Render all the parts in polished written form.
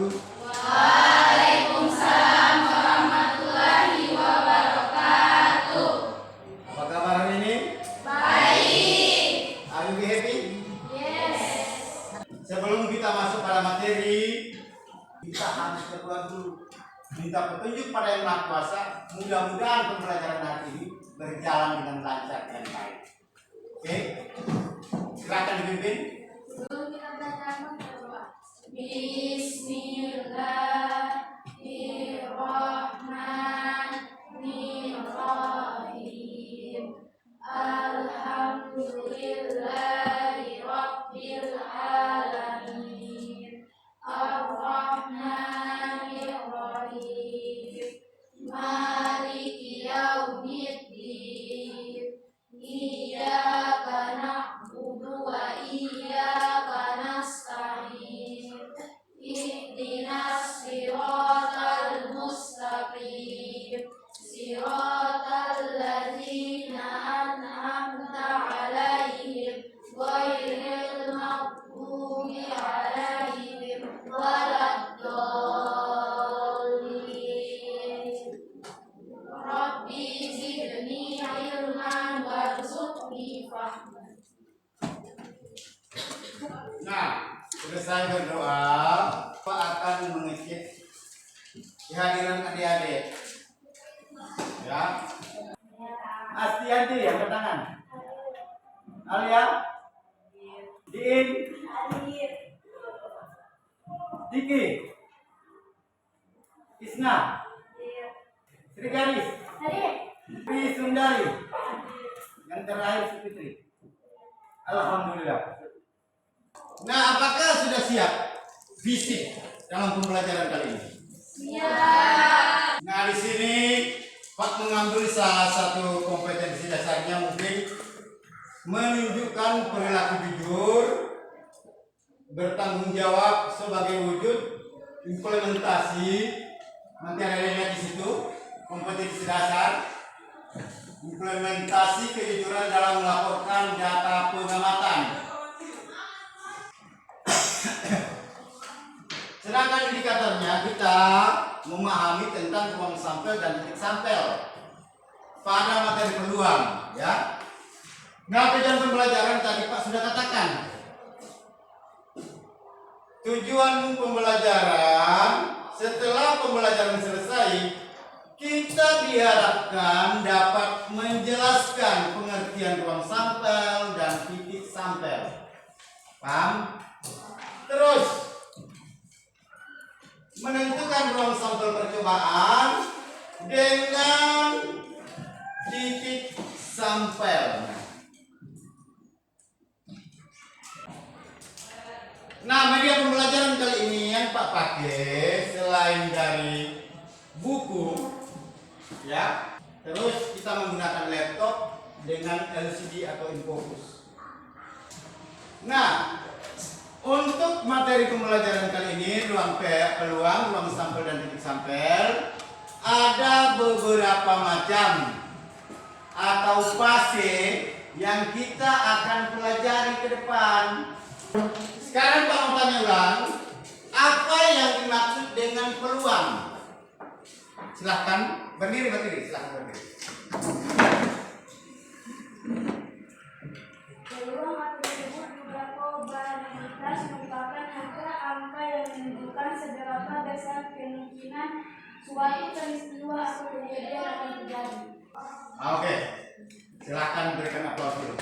Waalaikumsalam warahmatullahi wabarakatuh. Apa kabar hari ini? Baik. Are you happy? Yes. Sebelum kita masuk pada materi, kita harus berdoa dulu. Minta petunjuk pada Yang Maha Kuasa. Mudah-mudahan pembelajaran hari ini berjalan dengan lancar dan baik. Oke? Silakan dipimpin. Sebelum kita belajar berdoa. Bismillahirrahmanirrahim. Alhamdulillahi rabbil alamin. Ar-Rahmanir-Rahim. Maliki yaumiddin. Iyyaka na'budu wa iyyaka nasta'in. Ihdinas siratal mustaqim. Siratal ladzina an'amta 'alaihim ghairil maghdubi 'alaihim waladdallin. Rabbi zidni ilman warzuqni fahman. Nah, selesai berdoa, Pak akan mengecek kehadiran adik-adik. Ya. Astianti yang bertangan. Alia? Diin? Diki? Isna? Sri Garis? Sri Sundari? Yang terakhir Fitri. Alhamdulillah. Nah, apakah sudah siap fisik dalam pembelajaran kali ini? Siap. Nah, di sini Pak mengambil salah satu kompetensi dasarnya, mungkin menunjukkan perilaku jujur, bertanggung jawab sebagai wujud implementasi. Nanti ada lihat di situ kompetensi dasar, implementasi kejujuran dalam melaporkan data pengamatan. Sedangkan indikatornya kita memahami tentang ruang sampel dan titik sampel pada materi peluang, ya. Nah, tujuan pembelajaran tadi Pak sudah katakan. Tujuan pembelajaran setelah pembelajaran selesai, kita diharapkan dapat menjelaskan pengertian ruang sampel dan titik sampel. Paham? Terus menentukan ruang sampel percobaan dengan titik sampel. Nah, media pembelajaran kali ini yang Pak pakai selain dari buku, ya, terus kita menggunakan laptop dengan LCD atau infocus. Nah, untuk materi pembelajaran kali ini, peluang, ruang sampel dan titik sampel, ada beberapa macam atau fase yang kita akan pelajari ke depan. Sekarang Pak mau tanya ulang, apa yang dimaksud dengan peluang? Silahkan berdiri, silahkan berdiri. Peluang atau disebut juga probabilitas merupakan angka yang menunjukkan seberapa besar kemungkinan suatu peristiwa atau kejadian akan terjadi. Oke, silahkan berikan aplaus dulu.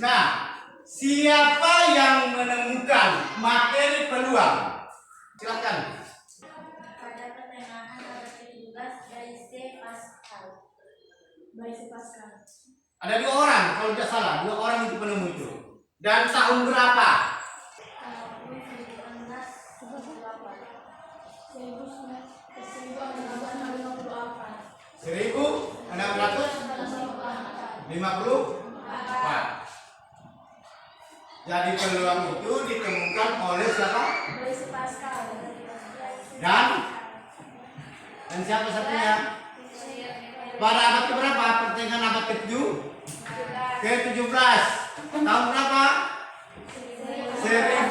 Nah, siapa yang menemukan materi peluang? Silahkan. Pada pertengahan abad ke-17 Blaise Pascal. Ada 2 orang, kalau tidak salah, 2 orang itu penemu itu. Dan tahun berapa? Tahun 1954. Jadi peluang itu ditemukan oleh siapa? Blaise Pascal. Dan siapa satunya? Pada abad keberapa? Pertengahan abad ke-7? Ke-17. Tahun berapa? 1954.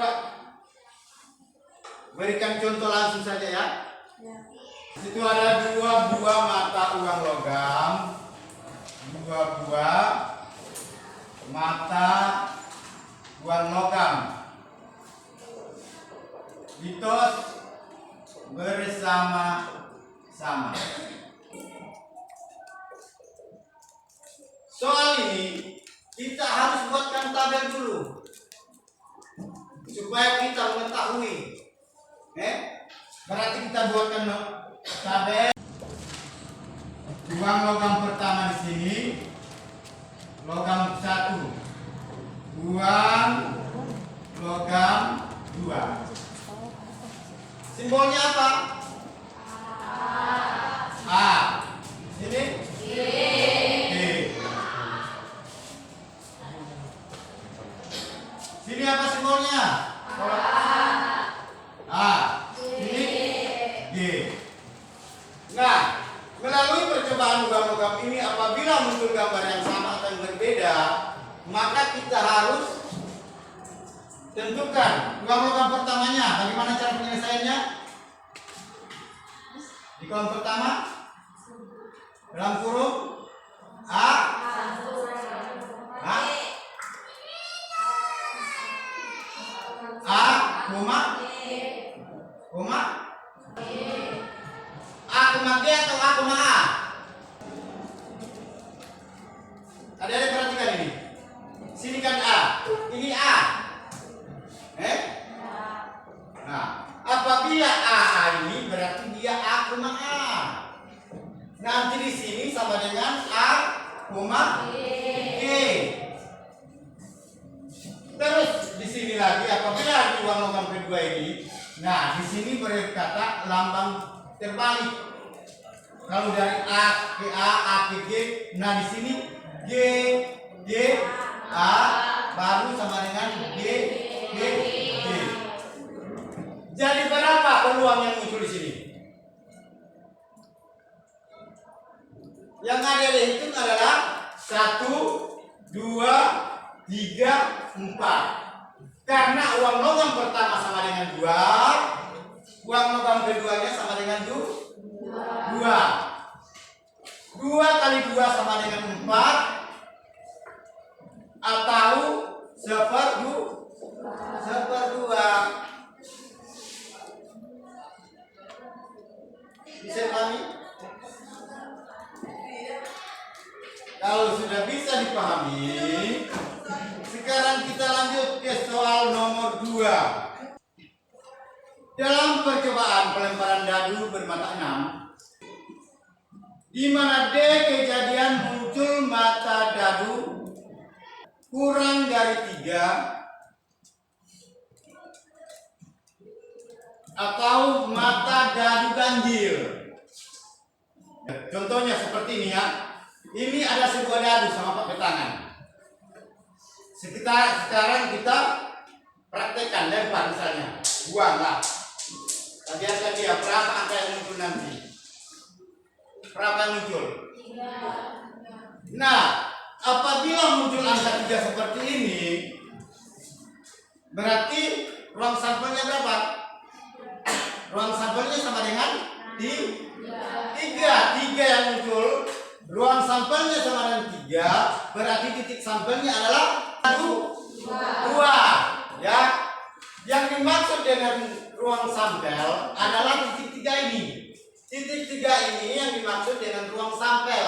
Coba berikan contoh langsung saja ya. Situ ada 2 buah mata uang logam, 2 buah mata uang logam ditos bersama-sama. Soal ini kita harus buatkan tabel dulu supaya kita mengetahui. Berarti kita buatkan tabel. Uang logam pertama di sini, logam 1. Uang logam 2. Simbolnya apa? A. Ini G. Sini apa simbolnya? A. Ini G. Nah, melalui percobaan logam-logam ini apabila muncul gambar yang sama atau yang berbeda, maka kita harus tentukan logam pertamanya. Bagaimana cara penyelesaiannya? Di kolom pertama dalam kurung A, koma A koma G atau A koma A? Ada perhatikan ini. Sini kan A, ini A. Nah, apabila A ini berarti dia A koma A. Nanti di sini sama dengan A koma G. Terus di sini lagi apabila di uang logam kedua ini, nah di sini berkata lambang terbalik. Kalau dari A ke A ke G, nah di sini G A baru sama dengan G. Jadi berapa peluang yang muncul di sini? Yang ada dihitung adalah 1, 2, 3, 4. Karena uang logam pertama sama dengan 2, uang logam keduanya sama dengan 2. 2 kali 2 sama dengan 4 atau 1/2. Bisa dipahami? Kalau sudah bisa dipahami, sekarang kita lanjut ke soal nomor 2. Dalam percobaan pelemparan dadu bermata 6, di mana D kejadian muncul mata dadu kurang dari 3 atau mata dadu ganjil. Contohnya seperti ini ya. Ini ada sebuah dadu sama pakai tangan. Sekarang kita praktekkan, lempar misalnya, buanglah. Biarkan dia berapa angka yang muncul nanti. Berapa yang muncul? 3. Nah, apabila muncul angka 3 seperti ini, berarti ruang sampelnya berapa? Ruang sampelnya sama dengan 3 yang muncul. Ruang sampelnya sama dengan 3, berarti titik sampelnya adalah 2. Ya. Yang dimaksud dengan ruang sampel adalah titik 3 ini. Titik 3 ini yang dimaksud dengan ruang sampel.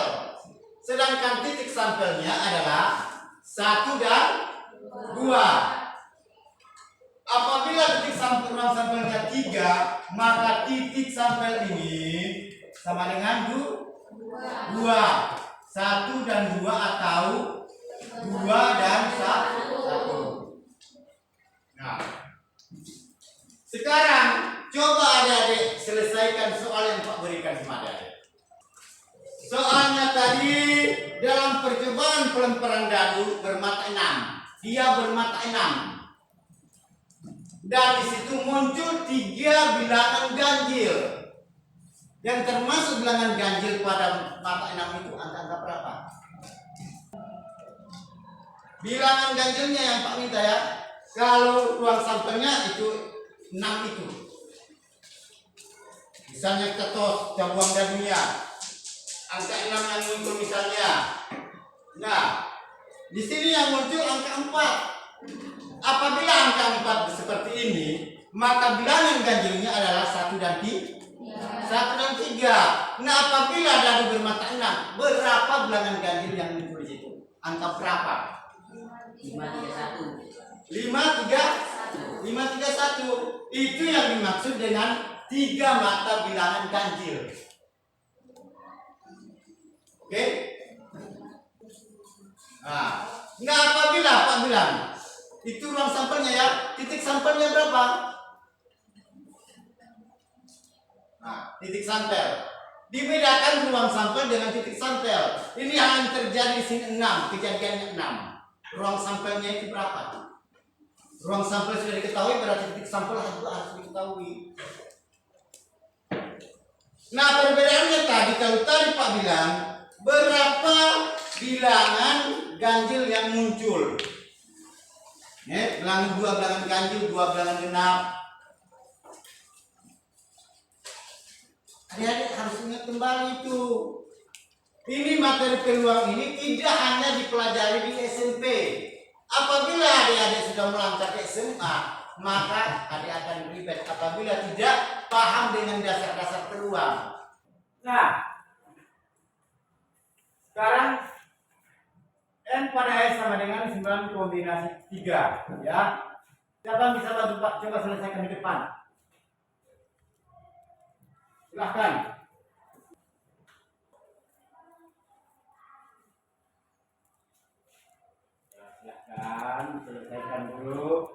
Sedangkan titik sampelnya adalah 1 dan 2. Apabila titik sampel ruang sampelnya 3, maka titik sampel ini sama dengan 2. 1 dan 2 atau 2 dan 1. Nah, sekarang coba adik-adik selesaikan soal yang Pak berikan sama adik-adik. Soalnya tadi dalam percobaan pelemparan dadu bermata 6, dia bermata 6. Dan di situ muncul 3 bilangan ganjil. Yang termasuk bilangan ganjil pada mata 6 itu angka berapa? Bilangan ganjilnya yang Pak minta ya. Kalau ruang sampelnya itu 6 itu. Misalnya kita tos cabang dan dunia. Angka 6 yang muncul misalnya. Nah, di sini yang muncul angka 4. Apabila angka 4 seperti ini, maka bilangan ganjilnya adalah 1 dan 3. 1 dan 3. Nah, apabila dadu bermata 6, berapa bilangan ganjil yang muncul di situ? Angka berapa? 531. 531. Itu yang dimaksud dengan 3 mata bilangan ganjil. Oke? Nah, apabila Pak bilang itu ruang sampelnya ya, titik sampelnya berapa? Nah, titik sampel. Dibedakan ruang sampel dengan titik sampel. Ini yang terjadi di sini 6, kejadiannya 6. Ruang sampelnya itu berapa? Ruang sampel sudah diketahui, berarti titik sampel juga harus diketahui. Nah, perbedaannya tadi, kalau tadi Pak bilang berapa bilangan ganjil yang muncul? Bilangan 2 bilangan ganjil, 2 bilangan genap. Adik-adik harus ingat kembali itu. Ini materi peluang ini tidak hanya dipelajari di SMP. Apabila adik-adik sudah melangkah ke SMA, maka adik akan ribet apabila tidak paham dengan dasar-dasar peluang. Nah, sekarang N pada S sama dengan 9 kombinasi 3, ya. Siapa bisa bantu Pak? Coba selesaikan di depan. Silahkan. Silahkan selesaikan dulu.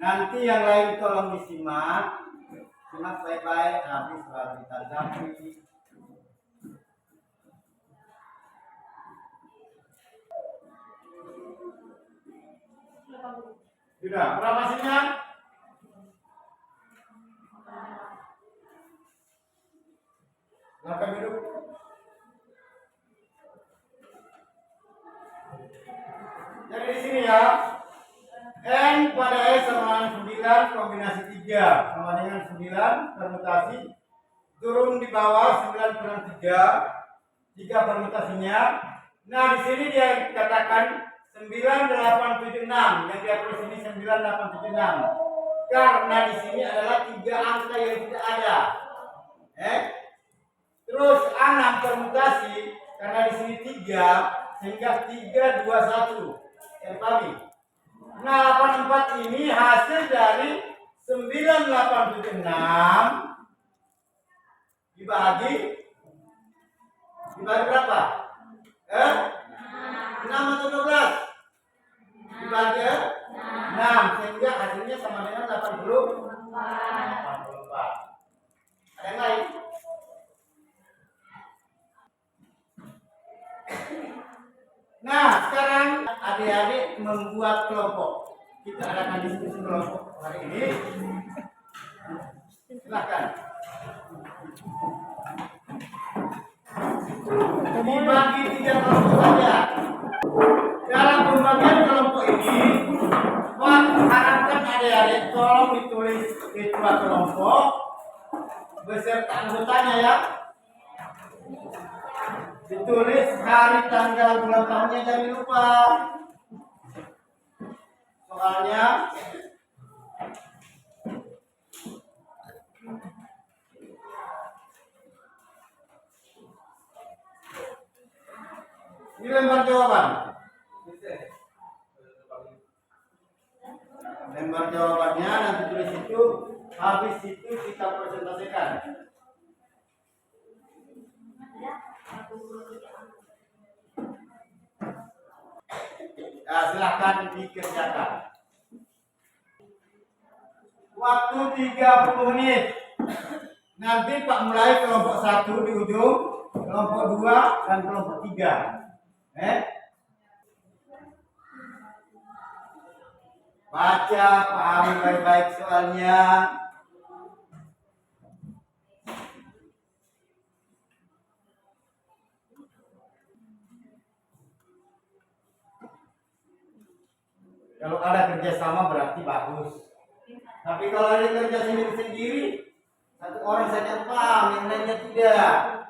Nanti yang lain tolong disimak. Simak baik-baik, habis baru ditanggapi. Sudah, berapa hasilnya? Silakan duduk. Jadi di sini ya, N pada S sama 9 kombinasi 3 sama dengan 9 permutasi, turun di bawah 9 kurang 3 permutasinya. Nah, di sini dia katakan 9876, yang dia tulis ini 9876. Karena di sini adalah 3 angka yang tidak ada. Terus 6 permutasi, karena di sini 3, sehingga 321. Pahami? Nah, 84 ini hasil dari 9876 dibagi berapa? 6 atau 12? Dibagi 6, sehingga hasilnya sama dengan 84. Ada yang lain? Nah, sekarang adik-adik membuat kelompok. Kita adakan diskusi kelompok hari ini. Silakan. Dibagi 3 kelompok saja. Dalam pembagian kelompok ini, Pak harapkan adik-adik tolong ditulis ketua kelompok beserta anggotanya ya. Ditulis hari, tanggal, bulan tahunnya, jangan lupa. Soalnya ini lembar jawaban. Lembar jawabannya nanti tulis itu, habis itu kita presentasikan. Nah, silahkan dikerjakan. Waktu 30 menit. Nanti Pak mulai kelompok 1 di ujung, kelompok 2 dan kelompok 3. Baca, pahami baik-baik soalnya. Kalau ada kerjasama berarti bagus. Tapi kalau ada kerja sendiri-sendiri, satu orang saja paham, yang lainnya tidak.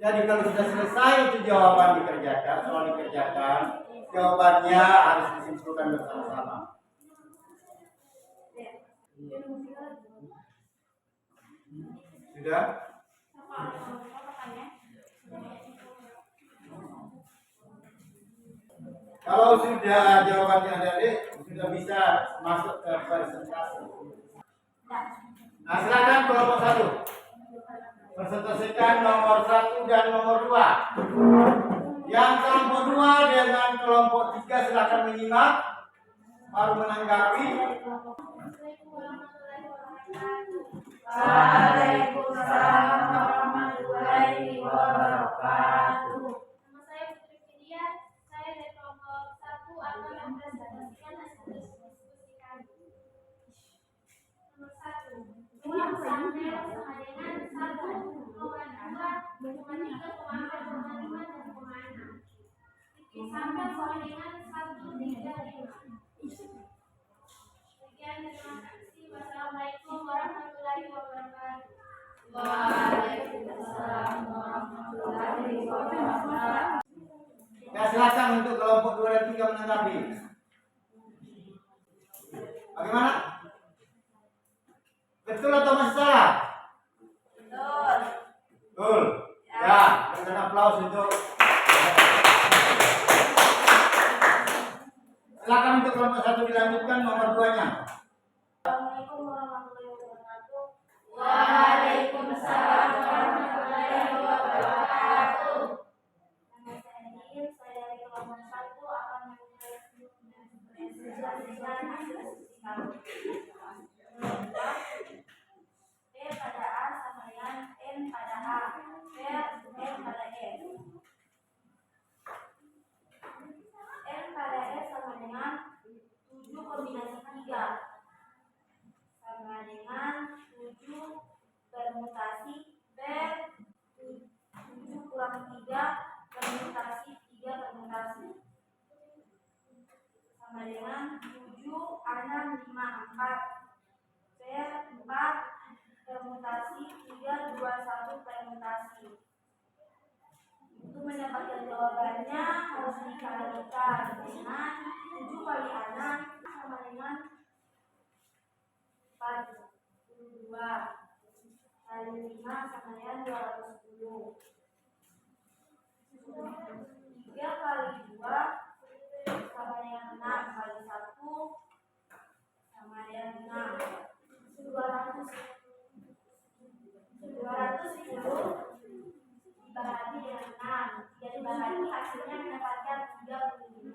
Jadi kalau sudah selesai itu jawaban dikerjakan, soal dikerjakan, jawabannya harus disimpulkan bersama-sama. Sudah? Kalau sudah jawabannya ada, sudah bisa masuk ke presentasi. Nah, silakan kelompok 1. Presentasikan nomor 1 dan nomor 2. Yang kelompok 2 dengan kelompok 3 silakan menyimak, baru menanggapi. Waalaikumsalam warahmatullahi wabarakatuh. Nama saya Putri Fidia. Saya dari kelompok 1 akan mempresentasikan hasil diskusi kami. Nomor 1. Jumlah sampel sama dengan 1,2, 3,4, 5, dan 6. Titik sampel sama dengan 1,35. Sekian, terima kasih. Wassalamualaikum warahmatullahi wabarakatuh. Waalaikumsalam warahmatullahi wabarakatuh. Ya, silakan untuk kelompok 2 dan 3 menanggapi. Bagaimana? Betul atau masih salah? Betul. Betul. Ya, dengan aplaus untuk. Silakan untuk kelompok 1 dilanjutkan nomor 2-nya. Assalamualaikum warahmatullahi wabarakatuh. Waalaikumsalam warahmatullahi wabarakatuh. Nama saya Din, saya dari kelompok 1 akan mempresentasikan hasil diskusi kami. P pada A sama dengan N pada A, per N pada S. N pada S sama dengan 7 kombinasi 3 sama dengan 7 permutasi per 7 kurang 3 permutasi 3 permutasi sama dengan 7, 6, 5, 4 per 4 permutasi 3, 2, 1 permutasi. Untuk mendapatkan jawabannya harus dikalikan dengan 7 kali 6 sama dengan 42 kali 5 sama dengan 210. 3 kali 2 sama dengan 6 kali 1 sama dengan 6. 210 dibagi dengan 6. Jadi dibagi hasilnya mendapatkan 35.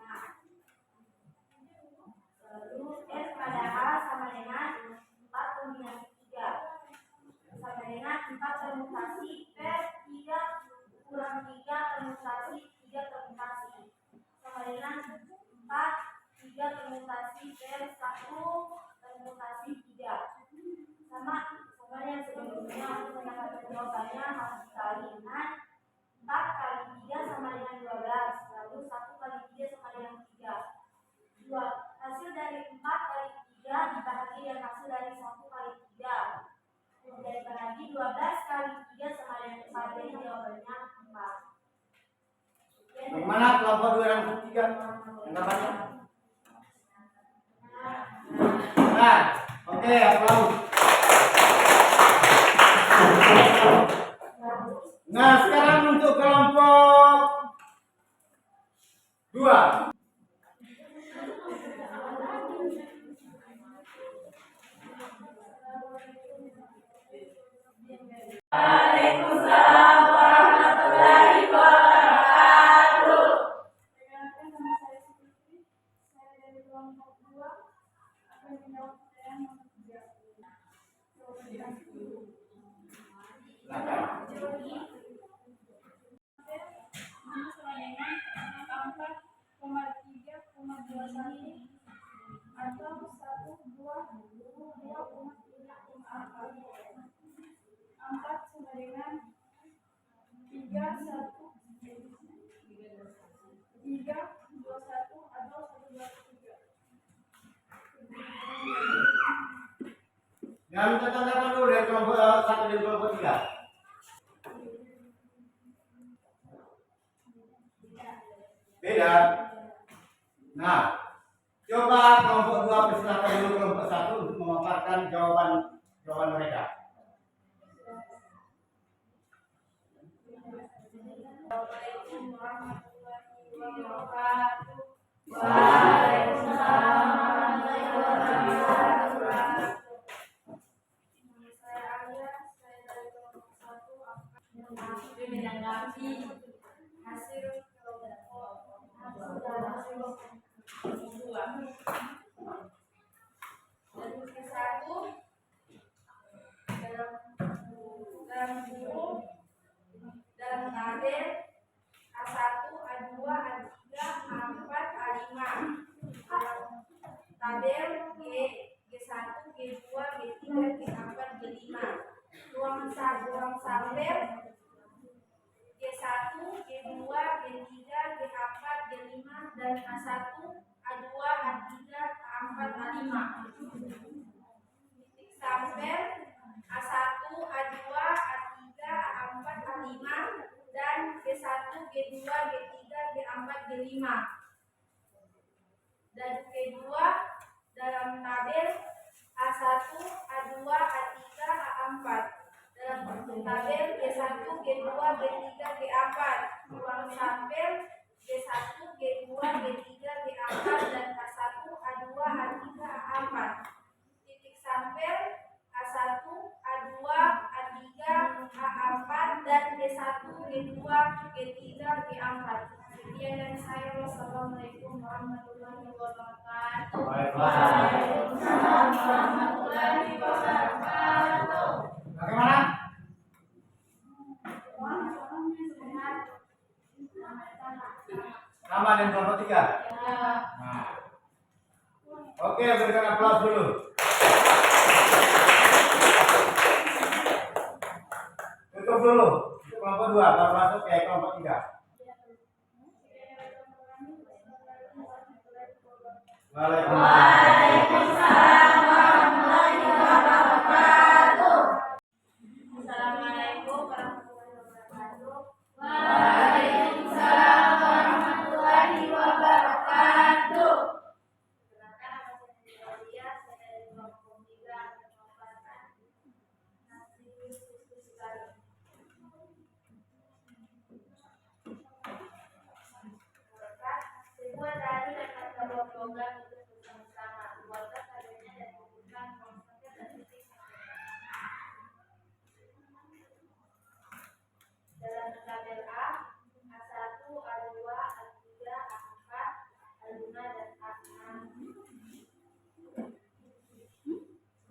Lalu S pada A sama dengan 4 kombinasi 3 sama dengan 4 permutasi per 3 kurang 3 permutasi 3 permutasi sama dengan 4, 3 permutasi per 1 permutasi 3 sama yang sebelumnya. Untuk mendapatkan jawabannya harus dikali dengan 4 kali 3 sama dengan 12, lalu 1 kali 3 sama dengan 3. 2. Hasil dari 4 kali 3 dibagi dengan hasil dari 1 kali 3. Kemudian dibagi 12 kali 3 sama dengan 4. Jadi jawabannya 4. Bagaimana kelompok 2 dan 3? Tanggapannya? Nah, oke, aplaus. Nah, sekarang untuk kelompok 2. Waalaikumsalam warahmatullahi wabarakatuh. Perkenalkan, nama saya Siti. Saya dari kelompok 2 akan menjawab pertanyaan nomor 3. Atau 1, 2, 4 sama dengan 3, 1, 3, 2, 1 atau 1, 2, 3. Yang minta tanggapan dulu dari kelompok 1 dan kelompok 3. Beda. Nah, coba kelompok 2 persilahkan dulu kelompok 1 untuk memaparkan jawaban mereka. Assalamualaikum warahmatullahi wabarakatuh. Waalaikumsalam warahmatullahi wabarakatuh. Nama saya Alia, saya dari kelompok 1 akan menanggapi hasil kelompok hasil 2. Dari ke-1 dalam buku dalam tabel A1, A2, A3, A4, A5. Tabel G1, G2, G3, G4, G5. Ruang sampel G1, G2, G3, G4, G5 dan A1, A2, A3, A4, A5. Titik sampel A1, A2, A3, A4, A5 dan G1, G2, G3, G4, G5. Dan G2 dalam tabel A1, A2, A3, A4. Dalam tabel G1, G2, G3, G4. Ruang sampel G1, G2, G3, G4 dan A1, A2, A3, A4. Titik sampel A1, A2, A3, A4 dan G1, G2, G3, G4. Sekian dari saya. Wassalamualaikum warahmatullahi wabarakatuh. Waalaikumsalam warahmatullahi wabarakatuh. Bagaimana? Sama dengan kelompok 3. Nah. Oke, berikan aplaus dulu. Tutup dulu. Untuk kelompok 2 baru masuk ke kelompok 3. Waalaikumsalam warahmatullahi wabarakatuh. Assalamualaikum warahmatullahi wabarakatuh. Waalaikumsalam warahmatullahi wabarakatuh. Perkenalkan, nama saya Alia, saya dari kelompok 3 memaparkan hasil diskusi kali. Semua tadi dapat sebuah program untuk bersama-sama, buatlah kadernya dan mengumpulkan konsepnya dan titik dalam tabel A, A1, A2, A3, A4, A5 dan A6.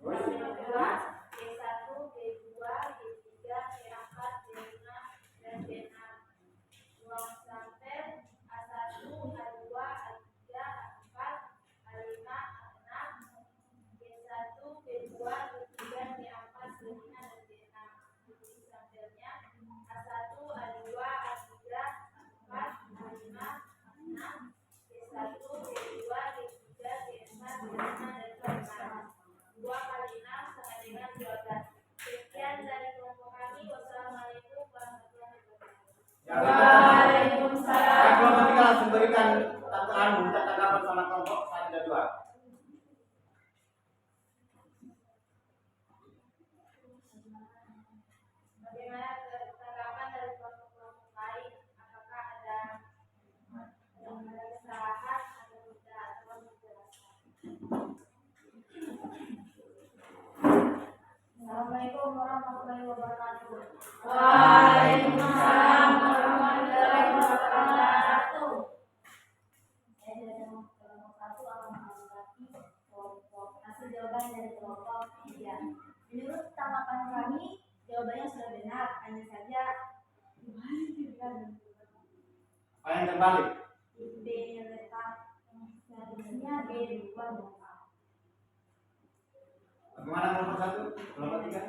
Tabel kedua G1, G2, G3, G4, G5 dan G6. Ruang sampel A1, A2, A3, A4, A5, A6, G1, G2, G3, G4, G5 dan G6. Titik sampelnya A1, A2, A3, A4, A5, A6, G1, G2, G3, G4, G5 dan G6. 2 kali 6 sama dengan 12. Sekian dari kelompok kami. Wassalamualaikum warahmatullahi wabarakatuh. Waalaikumsalam. Kelompok 3 langsung berikan minta tanggapan sama kelompok 1 dan 2. Bagaimana tanggapan dari kelompok-kelompok lain? Apakah ada kesalahan atau tidak? Tolong dijelaskan. Assalamualaikum warahmatullahi wabarakatuh. Waalaikumsalam warahmatullahi wabarakatuh. Saya dari kelompok 1 akan menanggapi hasil jawaban dari kelompok 3. Menurut tanggapan kami, jawabannya sudah benar, hanya saja Apa yang terbalik? B letak seharusnya B diubah dengan A. Bagaimana kelompok 1? Kelompok 3?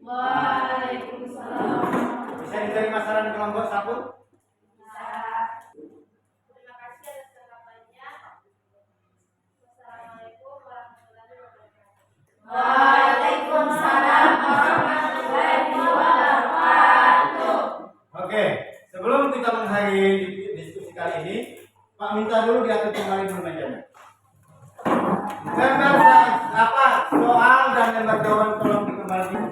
Waalaikumsalam. Bisa diterima saran kelompok 1? Terima kasih atas tanggapannya. Wassalamualaikum warahmatullahi dan lembar kawan tolong dikembalikan.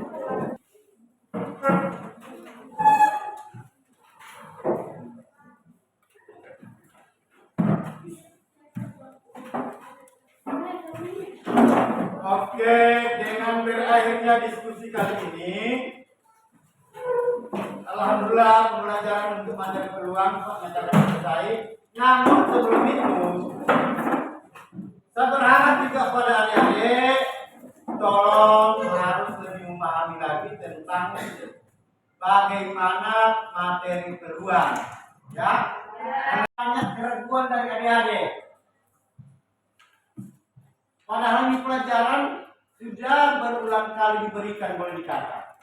Oke, dengan berakhirnya diskusi kali ini, alhamdulillah pembelajaran untuk materi peluang mencapai selesai. Namun sebelum itu, saya berharap juga pada adik-adik tolong harus lebih memahami lagi tentang bagaimana materi peluang, ya. Banyak keraguan dari adik-adik. Padahal ini pelajaran sudah berulang kali diberikan boleh dikata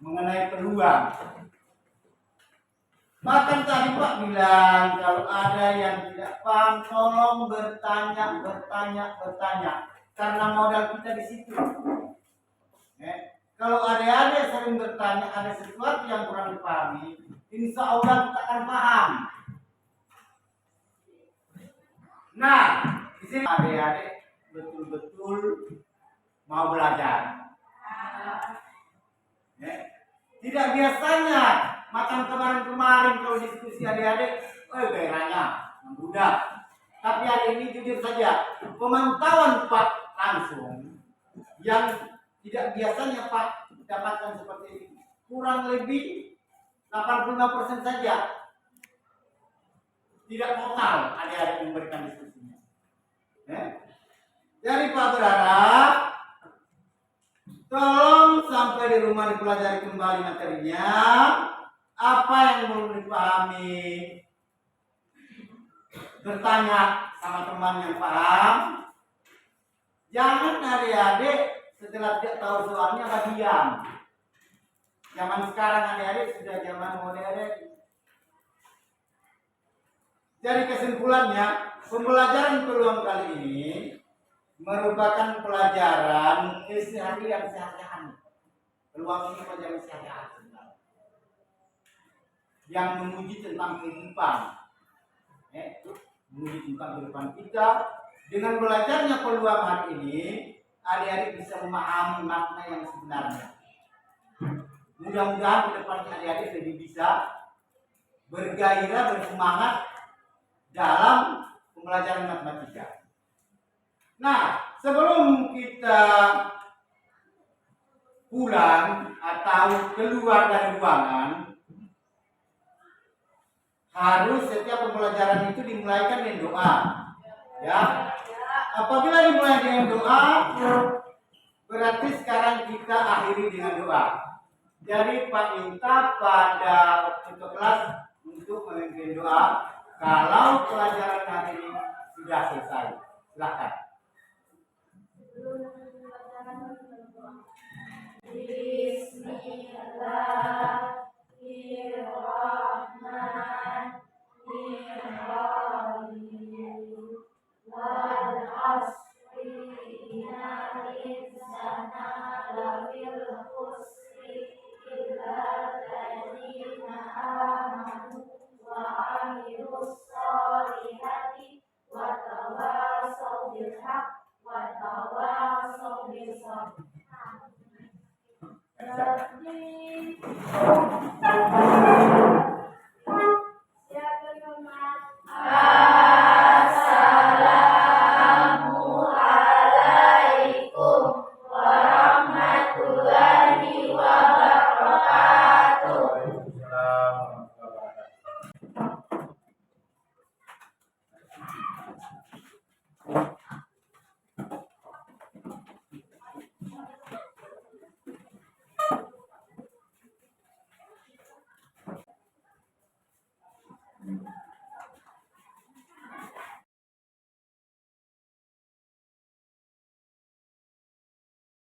mengenai peluang. Bahkan tadi Pak bilang kalau ada yang tidak paham tolong bertanya. Karena modal kita di situ. Kalau adik-adik sering bertanya ada sesuatu yang kurang dipahami, insya Allah kita akan paham. Nah, di sini adik-adik betul-betul mau belajar. Tidak biasanya macam kemarin kalau diskusi adik-adik, gairahnya membludak. Tapi hari ini jujur saja, pemantauan Pak langsung yang tidak biasanya Pak dapatkan seperti ini, kurang lebih 85% saja. Tidak total adik-adik memberikan diskusinya. Jadi Pak berharap tolong sampai di rumah dipelajari kembali materinya, apa yang belum dipahami, bertanya sama teman yang paham. Jangan adik-adik setelah tidak tahu soalnya diam. Zaman sekarang adik-adik sudah zaman modern. Jadi kesimpulannya, pembelajaran peluang kali ini merupakan pelajaran keseharian sehari-hari. Peluang ini pelajaran sehari-hari yang menguji tentang kehidupan, menguji tentang kehidupan kita. Dengan belajarnya peluang hari ini, adik-adik bisa memahami makna yang sebenarnya. Mudah-mudahan ke depan adik-adik lebih bisa bergairah, bersemangat dalam pembelajaran matematika. Nah, sebelum kita pulang atau keluar dari ruangan, harus setiap pembelajaran itu dimulaikan dengan doa. Ya. Apabila dimulai dengan doa, berarti sekarang kita akhiri dengan doa. Jadi Pak Inta pada waktu kelas untuk memimpin doa kalau pelajaran hari ini sudah selesai. Silakan. Bismillahirrahmanirrahim. Wal asri innal insana lafil khusri illa alladziina aamanu wa 'amilus sholihati wa tawassaw bil haqq wa tawassaw bis sabr. Siapa yang Assalamualaikum warahmatullahi wabarakatuh. Waalaikumsalam.